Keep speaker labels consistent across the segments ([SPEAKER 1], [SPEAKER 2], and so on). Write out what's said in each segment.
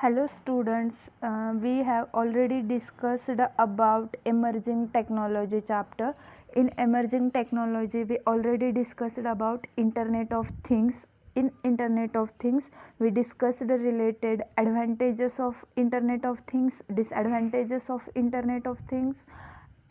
[SPEAKER 1] Hello students, we have already discussed about emerging technology chapter. In emerging technology we already discussed about Internet of Things. In Internet of Things we discussed the related advantages of Internet of Things, disadvantages of Internet of Things,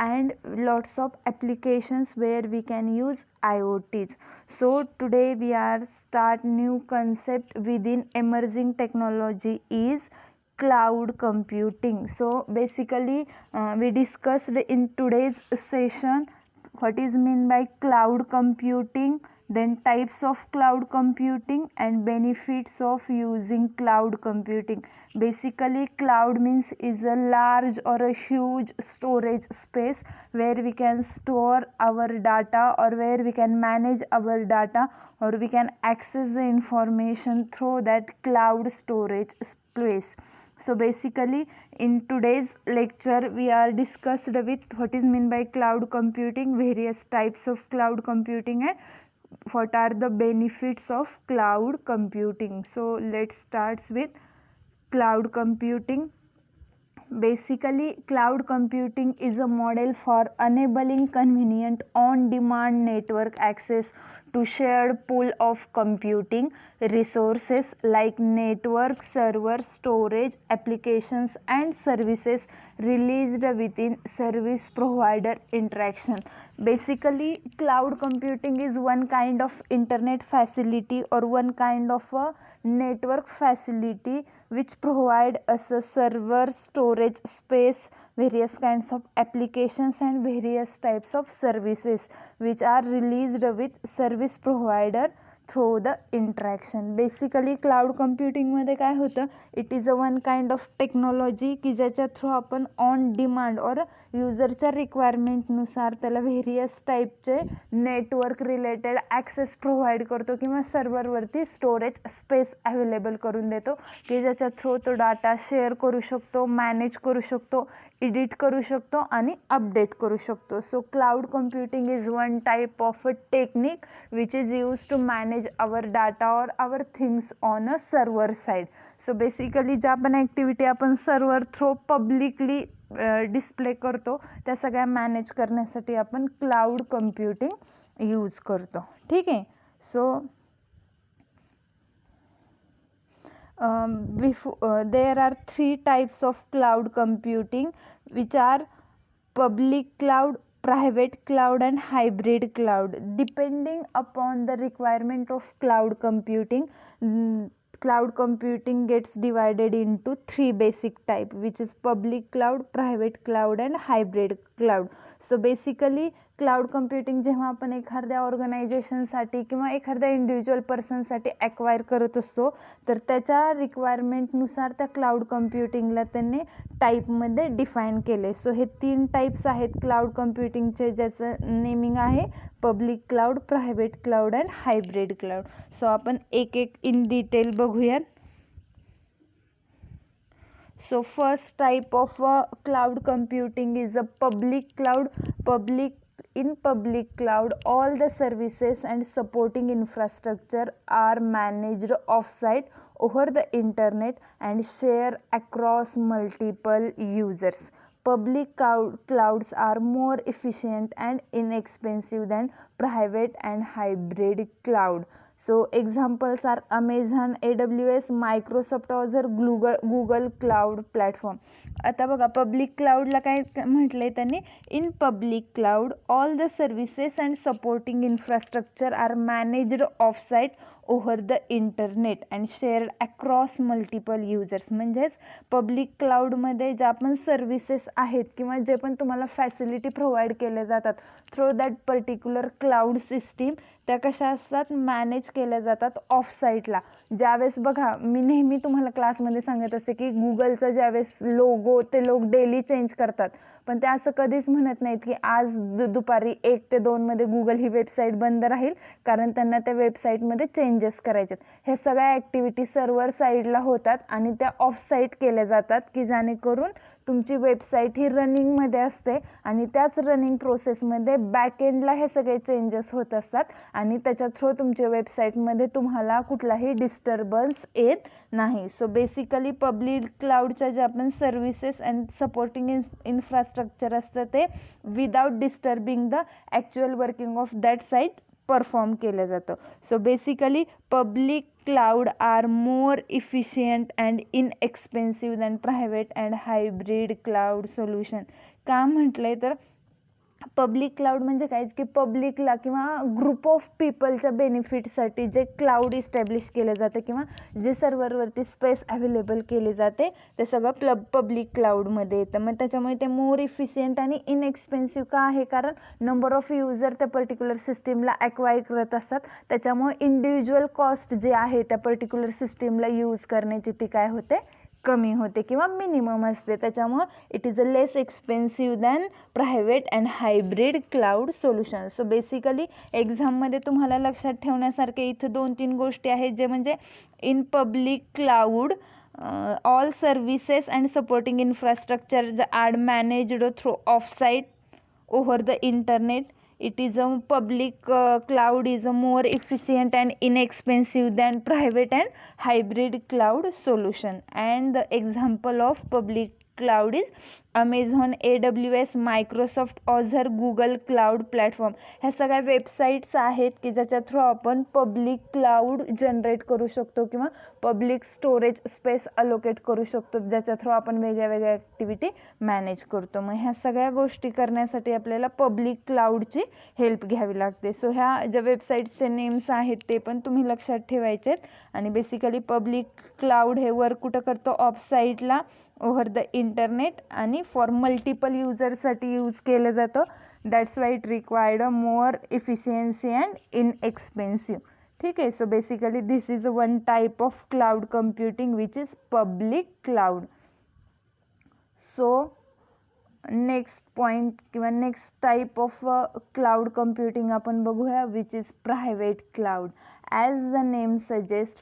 [SPEAKER 1] and lots of applications where we can use IoTs. So today we are start new concept within emerging technology is cloud computing. So basically we discussed in today's session what is mean by cloud computing, then types of cloud computing and benefits of using cloud computing. Basically cloud means is a large or a huge storage space where we can store our data or where we can manage our data or we can access the information through that cloud storage space. So basically in today's lecture we are discussed with what is meant by cloud computing, various types of cloud computing, and what are the benefits of cloud computing. So let's start with cloud computing. Basically cloud computing is a model for enabling convenient on-demand network access to shared pool of computing resources like network, server, storage, applications and services released within service provider interaction. Basically cloud computing is one kind of internet facility or one kind of a network facility which provide us a server, storage space, various kinds of applications and various types of services which are released with service provider through the interaction. Basically cloud computing मध्ये काय होतं, it is a one kind of technology की ज्याच्या through आपण on demand और युजरच्या रिक्वायरमेंटनुसार त्याला various टाईपचे नेटवर्क रिलेटेड ॲक्सेस प्रोव्हाइड करतो किंवा सर्व्हरवरती स्टोरेज स्पेस अवेलेबल करून देतो की ज्याच्या थ्रू तो डाटा शेअर करू शकतो, मॅनेज करू शकतो, एडिट करू शकतो आणि अपडेट करू शकतो. So cloud computing is one type of a technique which is use to manage our data और our things on a server side. So basically ज्या पण ॲक्टिव्हिटी आपण सर्व्हर थ्रू पब्लिकली डिस्प्ले करतो त्या सगळ्या मॅनेज करण्यासाठी आपण क्लाउड कम्प्युटिंग यूज करतो. ठीक आहे. So there are three types of cloud computing which are public cloud, private cloud and hybrid cloud. Depending upon the requirement of cloud computing, cloud computing gets divided into three basic type which is public cloud, private cloud and hybrid cloud. So basically cloud computing जेव्हा आपण एखाद्या ऑर्गनायझेशनसाठी किंवा एखाद्या individual पर्सनसाठी acquire करत असतो तर त्याच्या रिक्वायरमेंटनुसार त्या क्लाउड कम्प्युटिंगला त्यांनी टाईपमध्ये डिफाईन केले. सो हे तीन टाईप्स आहेत क्लाउड कम्प्युटिंगचे ज्याचं नेमिंग आहे public cloud, private cloud and hybrid cloud. So आपण एक एक इन डिटेल बघूयात. So first type of cloud computing is a public cloud. In public cloud all the services and supporting infrastructure are managed off-site over the internet and share across multiple users. Public clouds are more efficient and inexpensive than private and hybrid cloud. So examples are Amazon, AWS, Microsoft Azure, Google Cloud Platform. आता बघा public क्लाउडला काय म्हटलं आहे त्यांनी, in public cloud all the services and supporting infrastructure are managed off site over the internet and shared across multiple users. म्हणजेच public क्लाउडमध्ये ज्या पण सर्विसेस आहेत किंवा जे पण तुम्हाला फॅसिलिटी प्रोव्हाइड केल्या जातात through that particular cloud system त्या कशा असतात, मॅनेज केल्या जातात ऑफ साईटला. ज्यावेळेस बघा मी नेहमी तुम्हाला क्लासमध्ये सांगत असते की गुगलचं ज्यावेळेस लोगो ते लोक डेली चेंज करतात पण ते असं कधीच म्हणत नाहीत की आज दुपारी 1 ते 2 मध्ये गुगल ही वेबसाईट बंद राहील कारण त्यांना त्या वेबसाईटमध्ये चेंजेस करायचे. हे सगळ्या ॲक्टिव्हिटी सर्व्हर साईडला होतात आणि त्या ऑफ साईट केल्या जातात की जेणेकरून तुमची वेबसाईट ही रनिंगमध्ये असते आणि त्याच रनिंग प्रोसेसमध्ये बॅकएंडला हे सगळे चेंजेस होत असतात आणि त्याच्या थ्रू तुमच्या वेबसाईटमध्ये तुम्हाला कुठलाही डिस्टर्बन्स येत नाही. सो बेसिकली पब्लिक क्लाउडच्या ज्या आपण सर्व्हिसेस अँड सपोर्टिंग इन्फ्रास्ट्रक्चर असतं ते without disturbing the actual working of that site perform केलं जातं. So basically public cloud are more efficient and inexpensive than private and hybrid cloud solution. का म्हटलं आहे तर पब्लिक क्लाउड म्हणजे काय की पब्लिकला किंवा ग्रुप ऑफ पीपलच्या बेनिफिटसाठी जे क्लाउड इस्टॅब्लिश केलं जातं किंवा जे सर्व्हरवरती स्पेस अवेलेबल केली जाते ते सगळं पब्लिक क्लाउडमध्ये येतं. मग त्याच्यामुळे ते मोर इफिशियंट आणि इनएक्सपेन्सिव्ह का आहे, कारण नंबर ऑफ युजर त्या पर्टिक्युलर सिस्टीमला ॲक्वायर करत असतात. त्याच्यामुळे इंडिव्हिज्युअल कॉस्ट जे आहे त्या पर्टिक्युलर सिस्टीमला यूज करण्याची ती काय होते, कमी होते किंवा मिनिमम असते. त्याच्यामुळं it is a less expensive than private and hybrid cloud solution. So basically एक्झाममध्ये तुम्हाला लक्षात ठेवण्यासारखे इथं 2-3 गोष्टी आहेत, जे म्हणजे in public cloud all services and supporting infrastructure are managed through offsite over the internet. It is a public cloud is a more efficient and inexpensive than private and hybrid cloud solution. And the example of public cloud is Amazon, AWS, Microsoft Azure, Google Cloud Platform. ह्या सगळ्या websites आहेत की ज्याच्या through आपण public cloud generate करू शकतो किंवा public storage space allocate करू शकतो, ज्याच्या थ्रू आपण वेगळ्या वेगळ्या ॲक्टिव्हिटी मॅनेज करतो. मग ह्या सगळ्या गोष्टी करण्यासाठी आपल्याला पब्लिक क्लाउडची हेल्प घ्यावी लागते. सो ह्या ज्या वेबसाईटचे नेम्स आहेत ते पण तुम्ही लक्षात ठेवायचे आहेत. आणि बेसिकली पब्लिक क्लाउड हे वर्क कुठं करतो, ऑफसाईटला, ओव्हर द इंटरनेट आणि फॉर मल्टिपल युजरसाठी यूज केलं जातं. That's why it required a more efficiency and inexpensive. ठीक आहे. So basically this is one type of cloud computing which is public cloud. So next point किंवा next type of cloud computing आपण बघूया, which is private cloud. As the name suggests,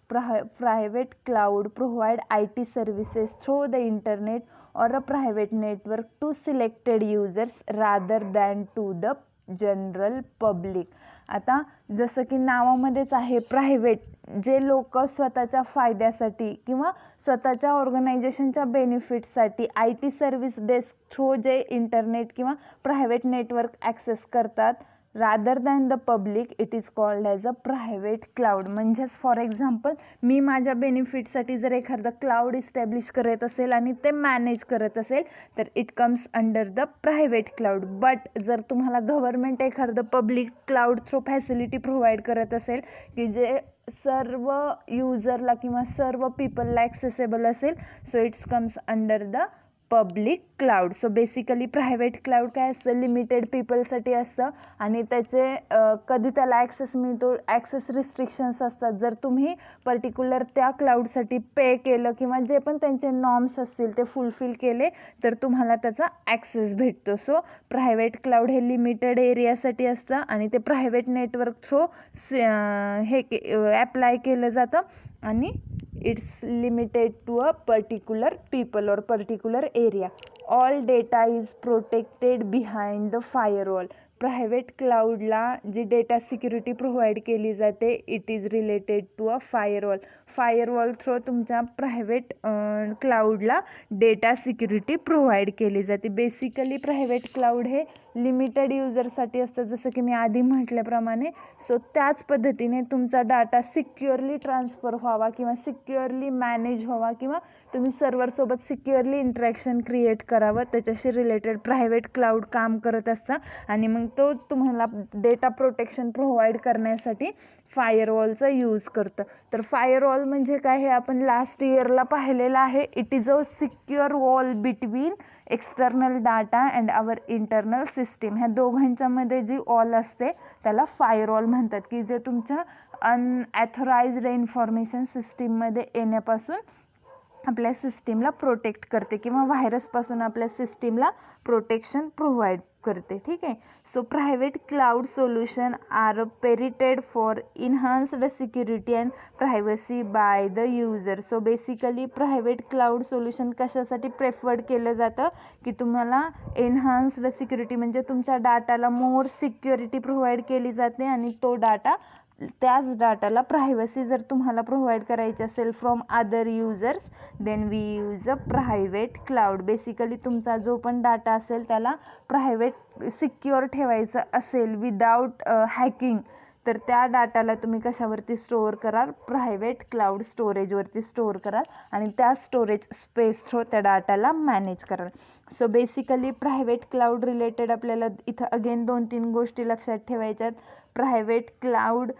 [SPEAKER 1] private cloud provide IT services through the internet or a private network to selected users rather than to the general public. आता जसं की नावामध्येच आहे private, जे लोक स्वतःच्या फायद्यासाठी किंवा स्वतःच्या ऑर्गनायझेशनच्या बेनिफिटसाठी IT सर्व्हिस डेस्क थ्रू जे इंटरनेट किंवा प्रायव्हेट नेटवर्क ॲक्सेस करतात, rather than the public, it is called as a private cloud. म्हणजेच फॉर एक्झाम्पल मी माझ्या बेनिफिटसाठी जर एखादं क्लाउड इस्टॅब्लिश करत असेल आणि ते मॅनेज करत असेल तर it comes under the private cloud. But जर तुम्हाला गव्हर्नमेंट एखादं public cloud through facility provide करत असेल की जे सर्व युजरला किंवा सर्व पीपलला ॲक्सेसेबल असेल, so it's comes under the public cloud. So basically private cloud काय असतं, लिमिटेड पीपलसाठी असतं आणि त्याचे कधी त्याला ॲक्सेस मिळतो, ॲक्सेस रिस्ट्रिक्शन्स असतात. जर तुम्ही पर्टिक्युलर त्या क्लाउडसाठी पे केलं किंवा जे पण त्यांचे नॉर्म्स असतील ते फुलफिल केले तर तुम्हाला त्याचा ॲक्सेस भेटतो. सो प्रायव्हेट क्लाउड हे लिमिटेड एरियासाठी असतं आणि ते प्रायव्हेट नेटवर्क थ्रू हे ॲप्लाय केलं जातं आणि it's limited to a particular people or particular area. All data is protected behind the firewall. Private क्लाउडला जी डेटा सिक्युरिटी प्रोव्हाइड केली जाते, it is related to a firewall. Firewall through तुमच्या private क्लाउडला डेटा सिक्युरिटी प्रोव्हाइड केली जाते. Basically private cloud हे limited युजरसाठी असतं, जसं की मी आधी म्हटल्याप्रमाणे. सो त्याच पद्धतीने तुमचा डाटा सिक्युअरली ट्रान्सफर व्हावा किंवा सिक्युअरली मॅनेज व्हावा किंवा तुम्ही सर्व्हरसोबत सिक्युअरली इंटरॅक्शन क्रिएट करावं, त्याच्याशी रिलेटेड प्रायव्हेट क्लाउड काम करत असतं. आणि मग तो तुम्हाला डेटा प्रोटेक्शन प्रोव्हाइड करण्यासाठी फायरवॉलचा यूज करतं. तर फायरवॉल म्हणजे काय हे आपण लास्ट इयरला पाहिलेलं आहे. It is a secure wall between external data and our internal system. ह्या दोघांच्यामध्ये जी वॉल असते त्याला फायरवॉल म्हणतात, की जे तुमच्या अनॲथोराइज्ड इन्फॉर्मेशन सिस्टीममध्ये येण्यापासून आपल्या सिस्टीमला प्रोटेक्ट करते किंवा व्हायरसपासून आपल्या सिस्टीमला प्रोटेक्शन प्रोव्हाइड करते. ठीक आहे. So private cloud solution are preferred for enhanced security and privacy by the user. So basically private cloud solution कशासाठी प्रेफर्ड केलं जातं की तुम्हाला एन्हान्स्ड सिक्युरिटी म्हणजे तुमच्या डाटाला मोर सिक्युरिटी प्रोव्हाइड केली जाते आणि तो डाटा त्याच डाटाला प्रायव्हसी जर तुम्हाला प्रोव्हाइड करायची असेल from other users then we use a private cloud. Basically तुमचा जो पण डाटा असेल त्याला प्रायव्हेट सिक्युअर ठेवायचं असेल विदाऊट हॅकिंग तर त्या डाटाला तुम्ही कशावरती स्टोअर कराल प्रायव्हेट क्लाउड स्टोरेजवरती स्टोअर कराल आणि त्या स्टोरेज स्पेस थ्रू त्या डाटाला मॅनेज कराल. So basically private cloud related आपल्याला इथं अगेन 2-3 गोष्टी लक्षात ठेवायच्यात. Private cloud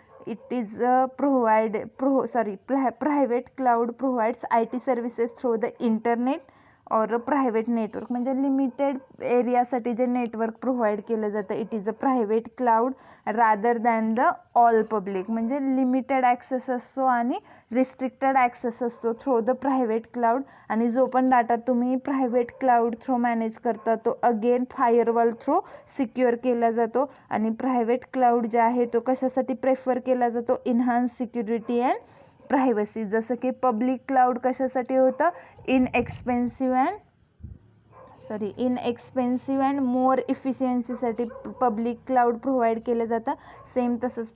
[SPEAKER 1] private cloud provides IT services through the internet और प्रायव्हेट नेटवर्क म्हणजे लिमिटेड एरियासाठी जे नेटवर्क प्रोव्हाइड केलं जातं it is a private cloud rather than the all public म्हणजे लिमिटेड ॲक्सेस असतो आणि रिस्ट्रिक्टेड ॲक्सेस असतो थ्रू द प्रायव्हेट क्लाउड. आणि जो पण डाटा तुम्ही प्रायव्हेट क्लाउड थ्रू मॅनेज करता तो अगेन फायरवॉल थ्रू सिक्युअर केला जातो. आणि प्रायव्हेट क्लाउड जे आहे तो कशासाठी प्रेफर केला जातो इन्हान्स सिक्युरिटी अँड प्रायव्हसी. जसं की पब्लिक क्लाउड कशासाठी होतं इनएक्सपेन्सिव्ह अँड मोर इफिशियन्सीसाठी पब्लिक क्लाउड प्रोव्हाइड केलं जातं. सेम तसंच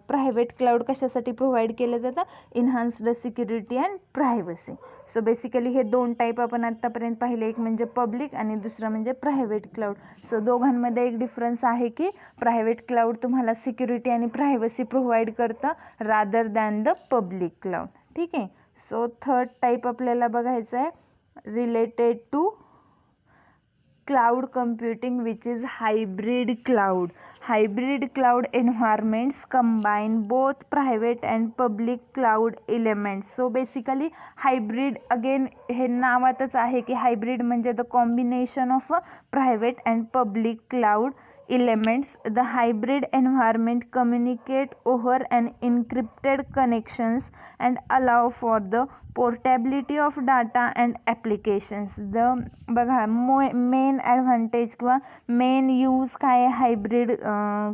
[SPEAKER 1] प्रायव्हेट क्लाउड कशासाठी प्रोव्हाइड केलं जातं enhanced security and privacy. So basically हे 2 टाईप आपण आत्तापर्यंत पाहिले, एक म्हणजे पब्लिक आणि दुसरं म्हणजे प्रायव्हेट क्लाउड. सो दोघांमध्ये एक डिफरन्स आहे की प्रायव्हेट क्लाउड तुम्हाला सिक्युरिटी आणि प्रायव्हसी प्रोव्हाइड करतं rather than the public cloud. ठीक आहे. सो थर्ड टाईप आपल्याला बघायचं आहे related to cloud computing which is hybrid cloud. Hybrid cloud environments combine both private and public cloud elements. So basically hybrid again हे नावातच आहे की hybrid म्हणजे the combination of private and public cloud elements. The hybrid environment communicate over an encrypted connections and allow for the portability of data and applications. The बघा main advantage किंवा main use काय आहे hybrid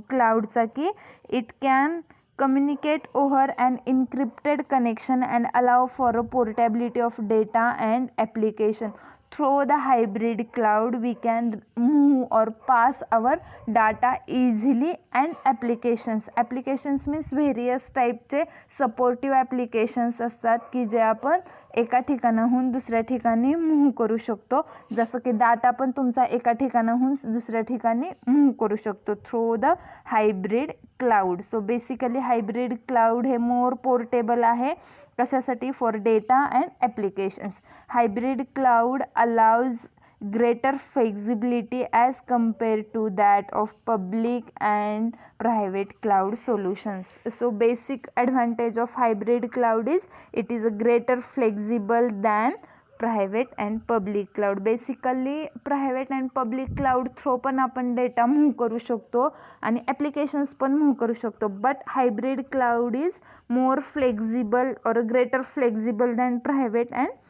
[SPEAKER 1] क्लाउडचा की it can communicate over an encrypted connection and allow for a portability of data and application. Through the hybrid cloud we can move or pass our data easily and applications means various टाईपचे supportive applications असतात की जे आपण एका ठिकाणाहून दुसऱ्या ठिकाणी move करू शकतो. जसं की डाटा पण तुमचा एका ठिकाणाहून दुसऱ्या ठिकाणी मूव्ह करू शकतो through the hybrid cloud. So basically hybrid cloud हे मोर पोर्टेबल आहे कशासाठी for data and applications. Hybrid cloud allows greater flexibility as compared to that of public and private cloud solutions. So basic advantage of hybrid cloud is it is a greater flexible than private and public cloud. Basically private and public cloud through पण आपण data move करू शकतो आणि applications पण move करू शकतो. But hybrid cloud is more flexible और greater flexible than private and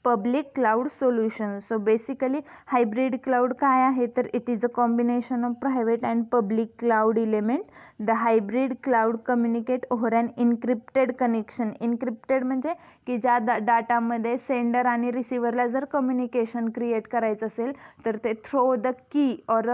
[SPEAKER 1] public cloud solution. So basically hybrid cloud काय आहे तर it is a combination of private and public cloud element. The hybrid cloud communicate over an encrypted connection. Encrypted म्हणजे की ज्या डाटामध्ये sender आणि रिसिव्हरला जर communication create करायचं असेल तर ते थ्रो द की और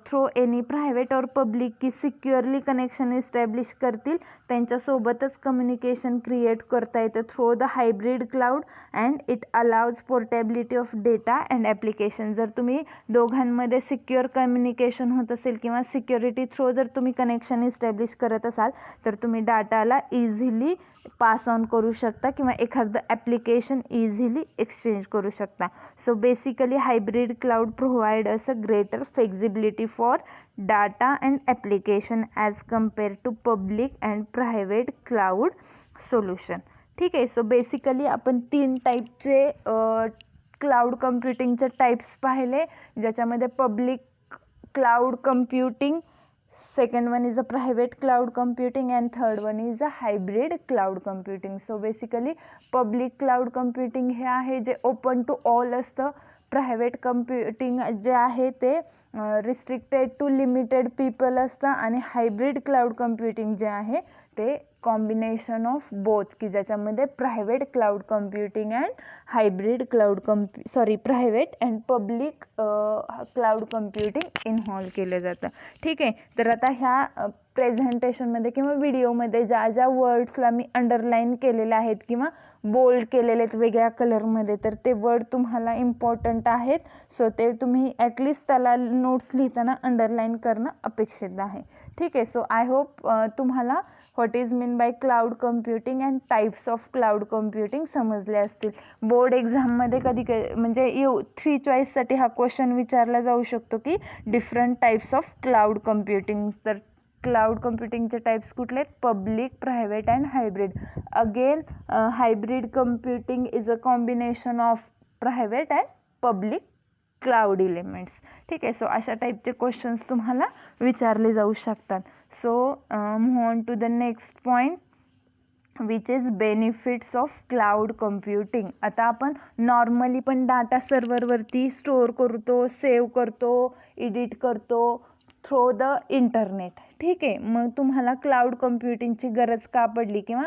[SPEAKER 1] थ्रो एनी प्रायव्हेट और पब्लिक की सिक्युअरली कनेक्शन इस्टॅब्लिश करतील त्यांच्यासोबतच कम्युनिकेशन क्रिएट करता येतं through the hybrid cloud and it allows portability of data and application. जर तुम्ही दोघांमध्ये सिक्युअर कम्युनिकेशन होत असेल किंवा सिक्युरिटी थ्रू जर तुम्ही कनेक्शन इस्टॅब्लिश करत असाल तर तुम्ही डाटाला इझिली पास ऑन करू शकता किंवा एखादं ॲप्लिकेशन इझिली एक्सचेंज करू शकता. So basically hybrid cloud provide us a greater flexibility for data and application as compare to public and private cloud solution. ठीक आहे. सो बेसिकली आपण 3 टाईपचे क्लाउड कम्प्युटिंगचे टाईप्स पाहिले ज्याच्यामध्ये public cloud computing, second one is a private cloud computing, and third one is a hybrid cloud computing. So basically public cloud computing हे आहे जे open to all असतं. प्रायव्हेट कम्प्युटिंग जे आहे ते रिस्ट्रिक्टेड टू लिमिटेड पीपल असतं. आणि hybrid cloud computing जे आहे ते कॉम्बिनेशन ऑफ बोथ, की ज्याच्यामध्ये private cloud computing and hybrid cloud private and public cloud computing involve केलं जातं. ठीक आहे. तर आता ह्या प्रेझेंटेशनमध्ये किंवा व्हिडिओमध्ये ज्या ज्या वर्ड्सला मी अंडरलाईन केलेले आहेत किंवा बोल्ड केलेले आहेत वेगळ्या कलरमध्ये, तर ते वर्ड तुम्हाला इम्पॉर्टंट आहेत. सो ते तुम्ही ॲटलिस्ट त्याला नोट्स लिहिताना अंडरलाईन करणं अपेक्षित आहे. ठीक आहे. सो आय होप तुम्हाला what is mean by cloud computing and types of cloud computing समजले असतील. बोर्ड एक्झाममध्ये कधी म्हणजे 3 चॉईससाठी हा क्वेश्चन विचारला जाऊ शकतो की different types of cloud computing. तर क्लाउड कम्प्युटिंगचे टाईप्स कुठले आहेत? Public, private and hybrid. Again hybrid computing is a combination of private and public cloud elements. ठीक आहे. सो अशा टाईपचे क्वेश्चन्स तुम्हाला विचारले जाऊ शकतात. So move on to the next point which is benefits of cloud computing. आता आपण नॉर्मली पण डाटा सर्व्हरवरती स्टोअर करतो, सेव्ह करतो, एडिट करतो थ्रू द इंटरनेट. ठीक आहे. मग तुम्हाला क्लाउड कम्प्युटिंगची गरज का पडली किंवा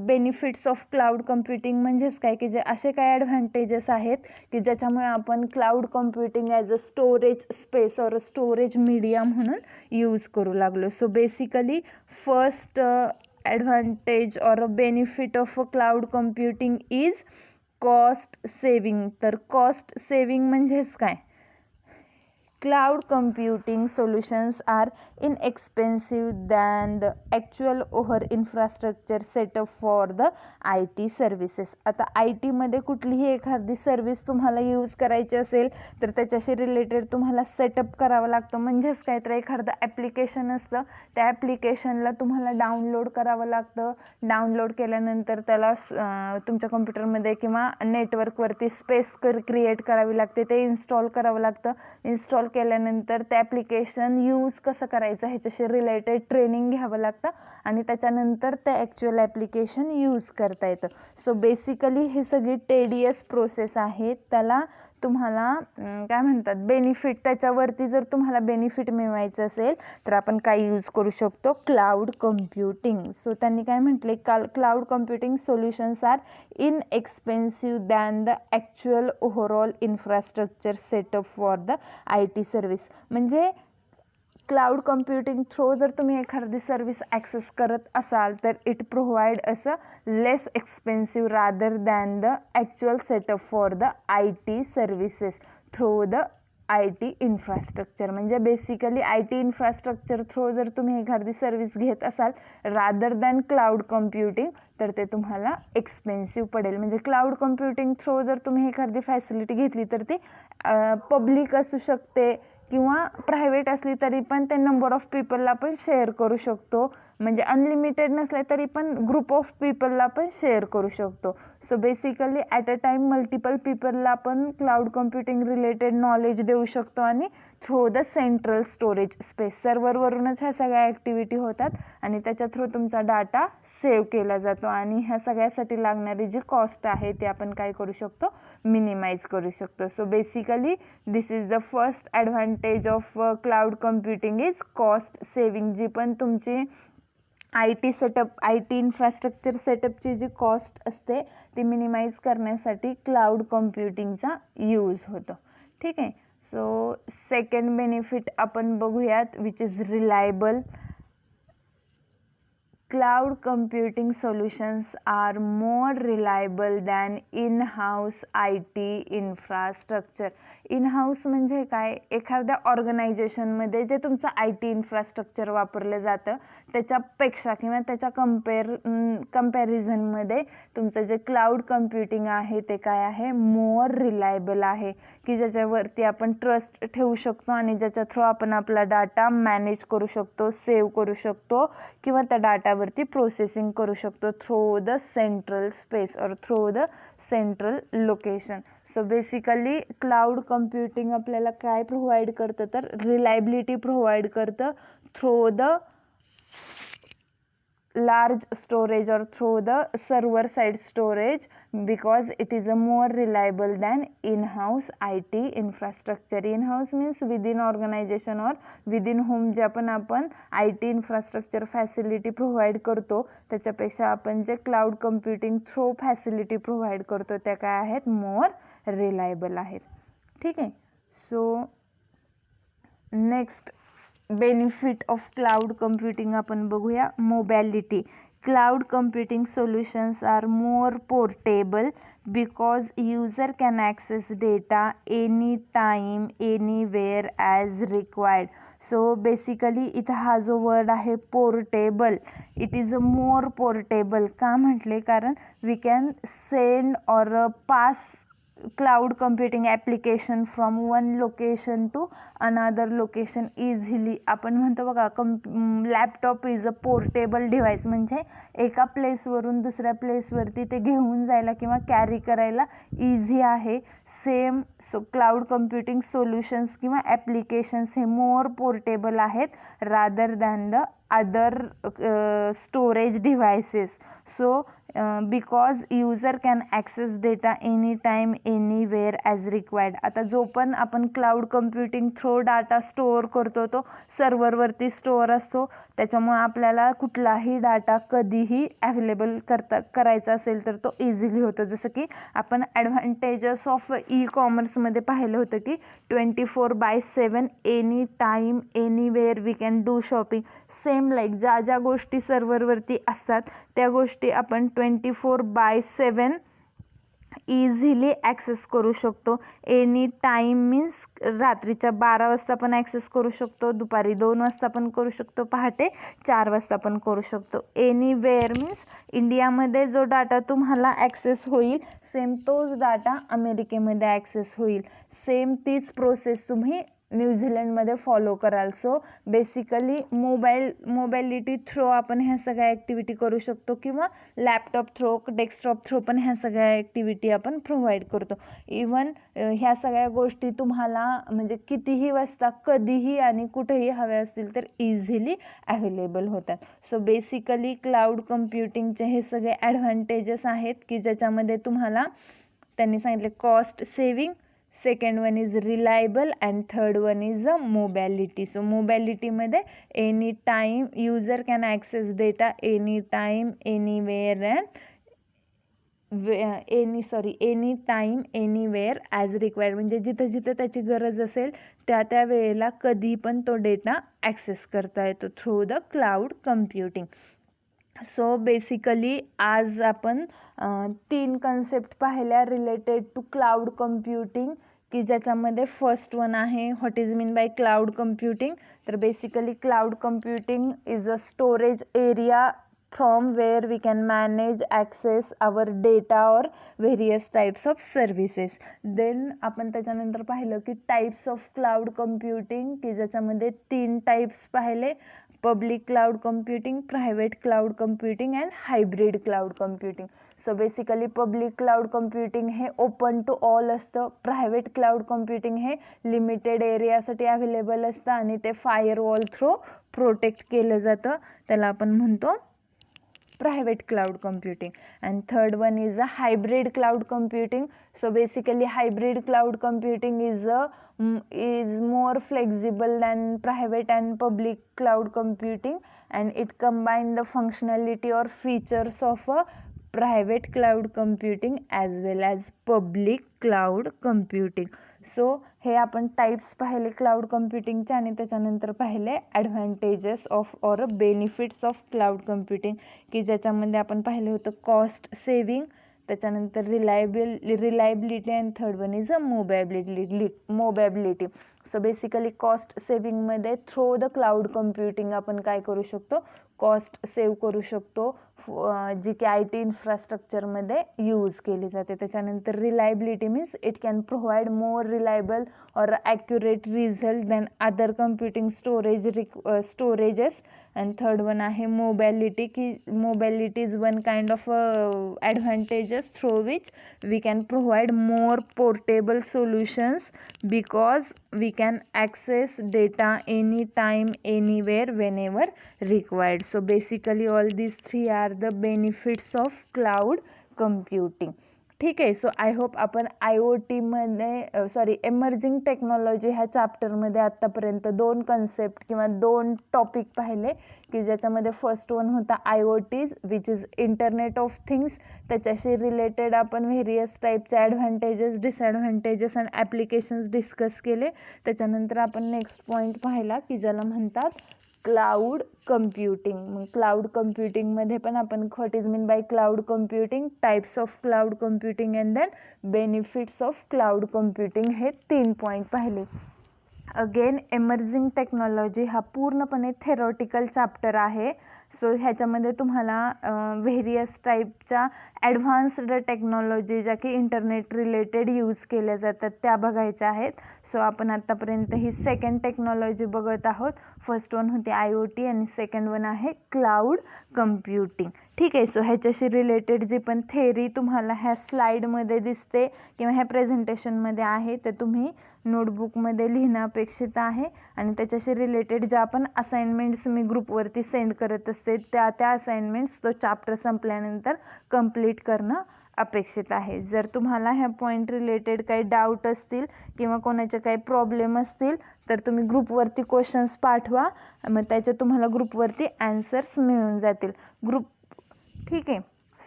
[SPEAKER 1] बेनिफिट्स ऑफ क्लाउड कम्प्युटिंग म्हणजेच काय, की जे असे काय ॲडव्हान्टेजेस आहेत की ज्याच्यामुळे आपण cloud computing as a storage space और स्टोरेज मीडिया म्हणून यूज करू लागलो. सो बेसिकली फर्स्ट ॲडव्हान्टेज और benefit of a cloud computing is cost saving. तर कॉस्ट सेविंग म्हणजेच काय, cloud computing solutions are inexpensive than the actual over infrastructure setup for the IT services. आता IT मध्ये कुठलीही एखादी सर्विस तुम्हाला use करायची असेल तर त्याच्याशी रिलेटेड तुम्हाला सेटअप करावं लागतं. म्हणजेच काय, तर एखादं ॲप्लिकेशन असतं, त्या ॲप्लिकेशनला तुम्हाला डाउनलोड करावं लागतं. डाउनलोड केल्यानंतर त्याला तुमच्या कम्प्युटरमध्ये किंवा नेटवर्कवरती स्पेस क्रिएट करावी लागते, ते इन्स्टॉल करावं लागतं. इन्स्टॉल केल्यानंतर ते ॲप्लिकेशन यूज कसं करायचं ह्याच्याशी रिलेटेड ट्रेनिंग घ्यावं लागतं आणि त्याच्यानंतर ते ॲक्च्युअल ॲप्लिकेशन यूज करता येतं. सो बेसिकली ही सगळी टेडियस प्रोसेस आहे. त्याला तुम्हाला काय म्हणतात, बेनिफिट, त्याच्यावरती जर तुम्हाला बेनिफिट मिळवायचं असेल तर आपण काय यूज करू शकतो, क्लाउड कम्प्युटिंग. सो त्यांनी काय म्हटले, cloud computing solutions are inexpensive than the actual overall infrastructure setup for the IT service. म्हणजे क्लाउड कम्प्युटिंग थ्रू जर तुम्ही एखादी सर्विस ॲक्सेस करत असाल तर इट प्रोव्हाइड असं less expensive rather than the actual setup for the IT services through the IT infrastructure. म्हणजे basically IT infrastructure through जर तुम्ही एखादी सर्विस घेत असाल रादर दॅन क्लाउड कम्प्युटिंग तर ते तुम्हाला एक्सपेन्सिव्ह पडेल. म्हणजे क्लाउड कम्प्युटिंग थ्रू जर तुम्ही एखादी फॅसिलिटी घेतली तर ती पब्लिक असू शकते किंवा प्रायव्हेट असली तरी पण ते नंबर ऑफ पीपलला पण शेअर करू शकतो. म्हणजे अनलिमिटेड नसले तरी पण ग्रुप ऑफ पीपलला पण शेअर करू शकतो. So basically at a time multiple पीपलला आपण क्लाउड कम्प्युटिंग रिलेटेड नॉलेज देऊ शकतो आणि through the central storage space सर्व्हरवरूनच ह्या सगळ्या ॲक्टिव्हिटी होतात आणि त्याच्या थ्रू तुमचा डाटा सेव्ह केला जातो आणि ह्या सगळ्यासाठी लागणारी जी कॉस्ट आहे ती आपण काय करू शकतो, मिनिमाइज करू शकतो. So basically this is the first advantage of cloud computing is cost saving. जी पण तुमची IT इन्फ्रास्ट्रक्चर सेटअपची जी कॉस्ट असते ती मिनिमाइज करण्यासाठी क्लाउड कम्प्युटिंगचा यूज होतो. ठीक आहे. सो सेकंड बेनिफिट आपण बघूयात which is reliable. Cloud computing solutions are more reliable than in-house IT infrastructure. In-house म्हणजे काय, एखाद्या ऑर्गनायझेशनमध्ये जे तुमचं IT इन्फ्रास्ट्रक्चर वापरलं जातं त्याच्यापेक्षा किंवा त्याच्या कंपॅरिझनमध्ये तुमचं जे क्लाउड कम्प्युटिंग आहे ते काय आहे, मोर रिलायबल आहे, की ज्याच्यावरती आपण ट्रस्ट ठेवू शकतो आणि ज्याच्या थ्रू आपण आपला डाटा मॅनेज करू शकतो, सेव्ह करू शकतो किंवा त्या डाटावरती प्रोसेसिंग करू शकतो थ्रू द सेंट्रल स्पेस और through the central location. So basically cloud computing आपल्याला काय प्रोव्हाइड करतं तर रिलायबिलिटी प्रोव्हाइड करतं through the large storage or through the server side storage, because it is a more reliable than in-house IT infrastructure. In-house means within organization or within home जे आपण IT infrastructure facility provide करतो त्याच्यापेक्षा आपण जे cloud computing through facility provide करतो त्या काय आहेत, more reliable आहेत. ठीक आहे. So next benefit of cloud computing आपण बघूया. Mobility. Cloud computing solutions are more portable because user can access data any time anywhere as required. So basically इथं हा जो वर्ड आहे portable, it is a more portable. का म्हटले, कारण we can send or pass cloud computing application from one location to another location easily. आपण म्हणतो बघा laptop is a portable device, म्हणजे एका प्लेसवरून दुसऱ्या प्लेसवरती ते घेऊन जायला किंवा कॅरी करायला इझी आहे. Same so cloud computing solutions किंवा ॲप्लिकेशन्स हे मोर पोर्टेबल आहेत rather than the other storage devices. So because user can access data any time anywhere as required. आता जो पण आपण cloud computing through data store करतो तो सर्व्हरवरती स्टोअर असतो, त्याच्यामुळे आपल्याला कुठलाही डाटा कधीही अवेलेबल करायचा असेल तर तो इझिली होतो. जसं की आपण ॲडव्हान्टेजेस ऑफ ई कॉमर्समध्ये पाहिलं होतं की 24/7 any time anywhere we can do shopping. Same like ज्या ज्या गोष्टी सर्व्हरवरती असतात त्या गोष्टी आपण 24/7 इझिली ॲक्सेस करू शकतो. एनी टाईम मीन्स रात्रीच्या 12 वाजता पण ॲक्सेस करू शकतो, दुपारी 2 वाजता पण करू शकतो, पहाटे 4 वाजता पण करू शकतो. एनीवेअर मीन्स इंडियामध्ये जो डाटा तुम्हाला ॲक्सेस होईल सेम तोच डाटा अमेरिकेमध्ये ॲक्सेस होईल. सेम तीच प्रोसेस तुम्ही न्यूझीलंडमध्ये फॉलो कराल. सो बेसिकली मोबाईलिटी थ्रू आपण ह्या सगळ्या ॲक्टिव्हिटी करू शकतो किंवा लॅपटॉप थ्रू डेस्कटॉप थ्रू पण ह्या सगळ्या ॲक्टिव्हिटी आपण प्रोव्हाइड करतो. इवन ह्या सगळ्या गोष्टी तुम्हाला म्हणजे कितीही वाजता कधीही आणि कुठेही हव्या असतील तर इझिली अवेलेबल होतात. सो बेसिकली क्लाउड कम्प्युटिंगचे हे सगळे ॲडव्हान्टेजेस आहेत की ज्याच्यामध्ये तुम्हाला त्यांनी सांगितले cost saving, second one is reliable and third one is a mobility. So मोबॅलिटीमध्ये any time user can access data any time anywhere and any time anywhere as required, म्हणजे जिथं जिथं त्याची गरज असेल त्या वेळेला कधी पण तो डेटा ॲक्सेस करता येतो through the cloud computing. So basically आज आपण 3 कन्सेप्ट पाहिल्या रिलेटेड टू क्लाउड कम्प्युटिंग, की ज्याच्यामध्ये फर्स्ट वन आहे what is mean by cloud computing. तर basically cloud computing is a storage area from where we can manage access our data or various types of services. Then आपण त्याच्यानंतर पाहिलं की types of cloud computing, की ज्याच्यामध्ये 3 types पाहिले, public cloud computing, private cloud computing and hybrid cloud computing. So basically public cloud computing हे open to all असतं, private cloud computing हे लिमिटेड एरियासाठी अवेलेबल असतं आणि ते फायरवॉल थ्रू प्रोटेक्ट केलं जातं, त्याला आपण म्हणतो private cloud computing. And third one is a hybrid cloud computing. So basically hybrid cloud computing is more flexible than private and public cloud computing, and it combines the functionality or features of a private cloud computing as well as public cloud computing. So हे आपण types पाहिले cloud कम्प्युटिंगचे आणि त्याच्यानंतर पाहिले advantages of or benefits of cloud computing, की ज्याच्यामध्ये आपण पाहिलं होतं कॉस्ट सेविंग, त्याच्यानंतर reliability and third one is a mobility. So basically cost सेविंगमध्ये थ्रू द क्लाउड कम्प्युटिंग आपण काय करू शकतो, कॉस्ट सेव्ह करू शकतो. जी की IT इन्फ्रास्ट्रक्चरमध्ये यूज केली जाते. त्याच्यानंतर reliability means it can provide more reliable और accurate result than other computing storages. And third one आहे मोबॅलिटी, की mobility is one kind of advantages through which we can provide more portable solutions because we can access data anytime anywhere whenever required. So basically all these three are the benefits of cloud computing. ठीक आहे. So I hope आपण IoTमध्ये emerging technology ह्या चॅप्टरमध्ये आत्तापर्यंत 2 concept किंवा 2 topic पाहिले, की ज्याच्यामध्ये first one होता IoTs which is internet of things. त्याच्याशी रिलेटेड आपण व्हेरियस टाईपचे advantages, disadvantages and applications discuss केले. त्याच्यानंतर आपण नेक्स्ट पॉईंट पाहिला, की ज्याला म्हणतात क्लाउड कम्प्युटिंग. मग क्लाउड कम्प्युटिंगमध्ये पण आपण what is mean by cloud computing, types of cloud computing and then benefits of cloud computing हे 3 पॉईंट पाहिले. अगेन एमर्जिंग टेक्नॉलॉजी हा पूर्णपणे थेरॉटिकल चॅप्टर आहे. सो ह्याच्यामध्ये तुम्हाला व्हेरियस टाईपच्या ॲडव्हान्स्ड टेक्नॉलॉजी ज्या की इंटरनेट रिलेटेड यूज केल्या जातात त्या बघायच्या आहेत. सो आपण आत्तापर्यंत ही सेकंड टेक्नॉलॉजी बघत आहोत. फर्स्ट वन होती IoT आणि सेकंड वन आहे क्लाउड कम्प्युटिंग. ठीक आहे. सो ह्याच्याशी रिलेटेड जी पण थेरी तुम्हाला ह्या स्लाईडमध्ये दिसते किंवा ह्या प्रेझेंटेशनमध्ये आहे ते तुम्ही नोटबुकमध्ये लिहिणं अपेक्षित आहे. आणि त्याच्याशी रिलेटेड ज्या आपण असाइनमेंट्स मी ग्रुपवरती सेंड करत असते त्या असाइनमेंट्स तो चॅप्टर संपल्यानंतर कंप्लीट करणं अपेक्षित आहे. जर तुम्हाला ह्या पॉईंट रिलेटेड काही डाऊट असतील किंवा कोणाचे काही प्रॉब्लेम असतील तर तुम्ही ग्रुपवरती क्वेश्चन्स पाठवा. मग त्याचे तुम्हाला ग्रुपवरती ॲन्सर्स मिळून जातील. ठीक आहे.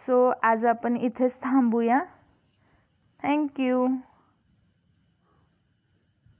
[SPEAKER 1] सो आज आपण इथेच थांबूया. थँक्यू.